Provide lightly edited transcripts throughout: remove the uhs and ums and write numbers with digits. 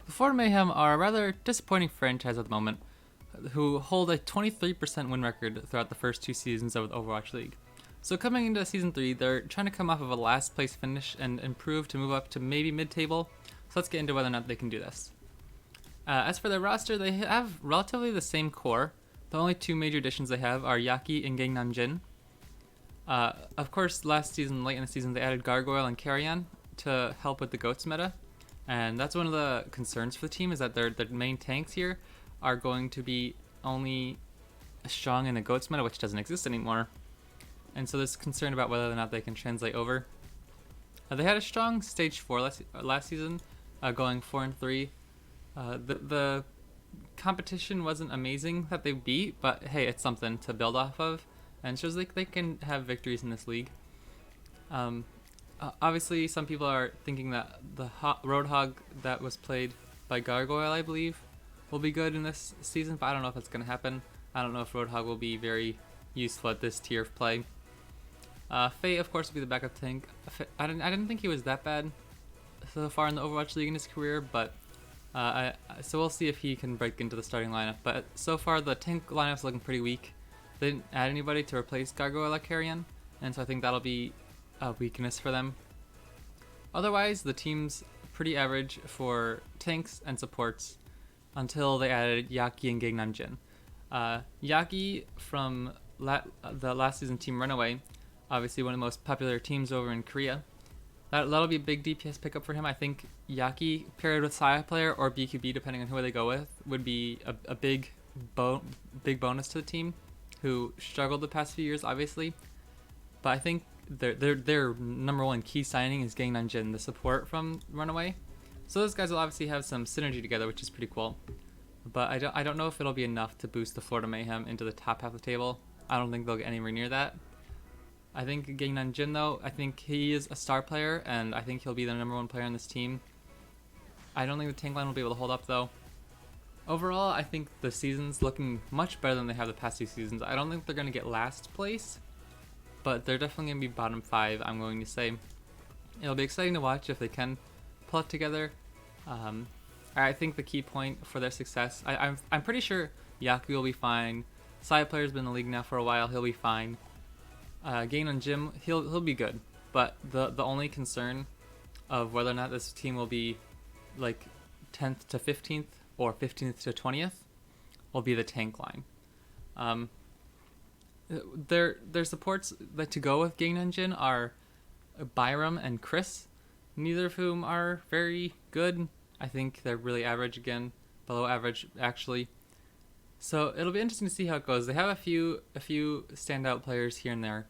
The Florida Mayhem are a rather disappointing franchise at the moment, who hold a 23% win record throughout the first two seasons of the Overwatch League. So coming into Season 3, they're trying to come off of a last place finish and improve to move up to maybe mid-table. So let's get into whether or not they can do this. As for their roster, they have relatively the same core. The only two major additions they have are Yaki and Gangnam Jin. Of course, last season, late in the season, they added Gargoyle and Carrion to help with the Goats meta. And that's one of the concerns for the team, is that their main tanks here are going to be only strong in the Goats meta, which doesn't exist anymore. And so there's concern about whether or not they can translate over. They had a strong stage 4 last season, going 4-3. The competition wasn't amazing that they beat, but hey, it's something to build off of, and it shows like they can have victories in this league. Obviously, some people are thinking that the Roadhog that was played by Gargoyle, I believe, will be good in this season, but I don't know if that's going to happen. I don't know if Roadhog will be very useful at this tier of play. Fate, of course, will be the backup tank. I didn't think he was that bad so far in the Overwatch League in his career, but so we'll see if he can break into the starting lineup. But so far, the tank lineup's looking pretty weak. They didn't add anybody to replace Gargoyle or Carrion, and so I think that'll be a weakness for them. Otherwise, the team's pretty average for tanks and supports until they added Yaki and Gangnam Jin. Yaki from the last season team Runaway, obviously one of the most popular teams over in Korea. That'll be a big DPS pickup for him. I think Yaki paired with Sayaplayer or BQB, depending on who they go with, would be a big bonus to the team, who struggled the past few years, obviously. But I think their number one key signing is Gangnam Jin, the support from Runaway. So those guys will obviously have some synergy together, which is pretty cool. But I don't know if it'll be enough to boost the Florida Mayhem into the top half of the table. I don't think they'll get anywhere near that. I think Gangnam Jin, though, I think he is a star player, and I think he'll be the number one player on this team. I don't think the tank line will be able to hold up, though. Overall, I think the season's looking much better than they have the past two seasons. I don't think they're going to get last place, but they're definitely going to be bottom 5, I'm going to say. It'll be exciting to watch if they can pull it together. I think the key point for their success, I'm pretty sure Yaki will be fine. Sayaplayer's been in the league now for a while, he'll be fine. Gangnam Jin, he'll be good, but the only concern of whether or not this team will be like 10th to 15th or 15th to 20th will be the tank line. Their supports that to go with Gangnam Jin are Byram and Chris, neither of whom are very good. I think they're really average again, below average actually. So it'll be interesting to see how it goes. They have a few standout players here and there,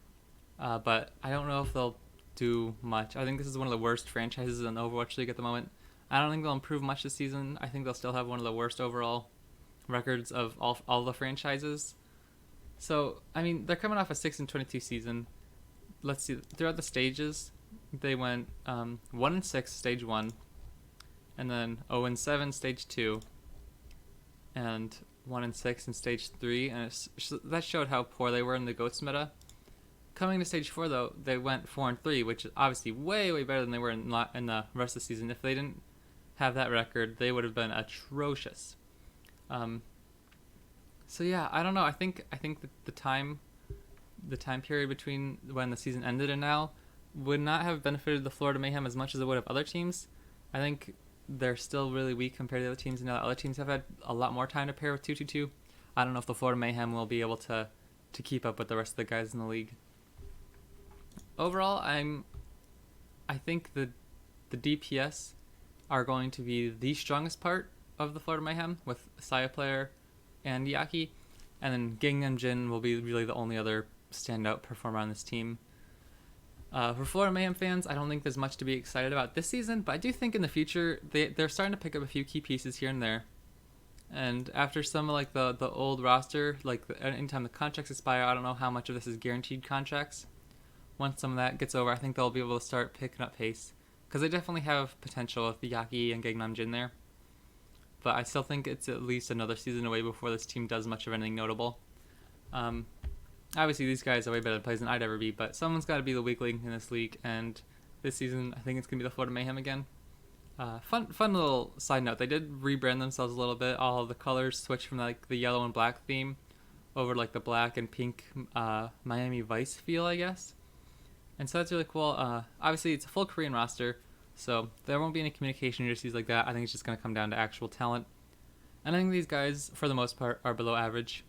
but I don't know if they'll do much. I think this is one of the worst franchises in the Overwatch League at the moment. I don't think they'll improve much this season. I think they'll still have one of the worst overall records of all the franchises. So, I mean, they're coming off a 6-22 season. Let's see, throughout the stages, they went 1-6 stage 1, and then 0-7 stage 2, and 1-6 in stage 3, and that showed how poor they were in the Goats meta. Coming to stage 4, though, they went 4-3, which is obviously way better than they were in the rest of the season. If they didn't have that record, they would have been atrocious. So yeah, I don't know. I think that the time period between when the season ended and now would not have benefited the Florida Mayhem as much as it would have other teams. I think they're still really weak compared to the other teams, and now other teams have had a lot more time to pair with 2-2-2. I don't know if the Florida Mayhem will be able to keep up with the rest of the guys in the league. Overall, I think the DPS are going to be the strongest part of the Florida Mayhem, with Sayaplayer and Yaki, and then Gangnam Jin will be really the only other standout performer on this team. For Florida Mayhem fans, I don't think there's much to be excited about this season, but I do think in the future they're starting to pick up a few key pieces here and there. And after some of like the old roster, like anytime the contracts expire, I don't know how much of this is guaranteed contracts. Once some of that gets over, I think they'll be able to start picking up pace, because they definitely have potential with the Yaki and Gangnam Jin there. But I still think it's at least another season away before this team does much of anything notable. Obviously, these guys are way better players than I'd ever be, but someone's got to be the weak link in this league, and this season, I think it's going to be the Florida Mayhem again. Fun little side note. They did rebrand themselves a little bit. All the colors switched from like the yellow and black theme over like the black and pink Miami Vice feel, I guess. And so that's really cool. Obviously, it's a full Korean roster, so there won't be any communication issues like that. I think it's just going to come down to actual talent. And I think these guys, for the most part, are below average.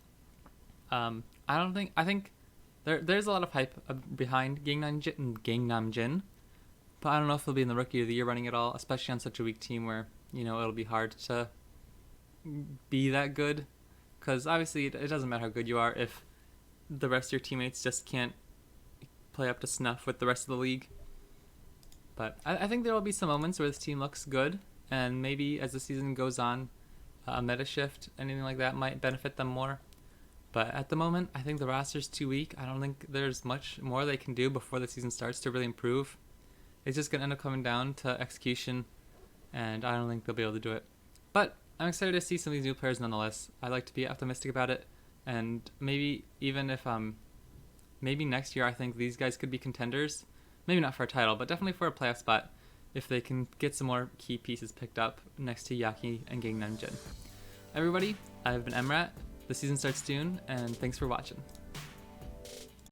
I think there's a lot of hype behind Gangnam Jin, but I don't know if they'll be in the Rookie of the Year running at all, especially on such a weak team where, it'll be hard to be that good. Because obviously it doesn't matter how good you are if the rest of your teammates just can't play up to snuff with the rest of the league. But I think there will be some moments where this team looks good, and maybe as the season goes on, a meta shift, anything like that might benefit them more. But at the moment, I think the roster's too weak. I don't think there's much more they can do before the season starts to really improve. It's just going to end up coming down to execution, and I don't think they'll be able to do it. But I'm excited to see some of these new players nonetheless. I like to be optimistic about it, and maybe even if maybe next year I think these guys could be contenders. Maybe not for a title, but definitely for a playoff spot if they can get some more key pieces picked up next to Yaki and Gangnam Jin. Everybody, I've been Emrat. The season starts soon, and thanks for watching.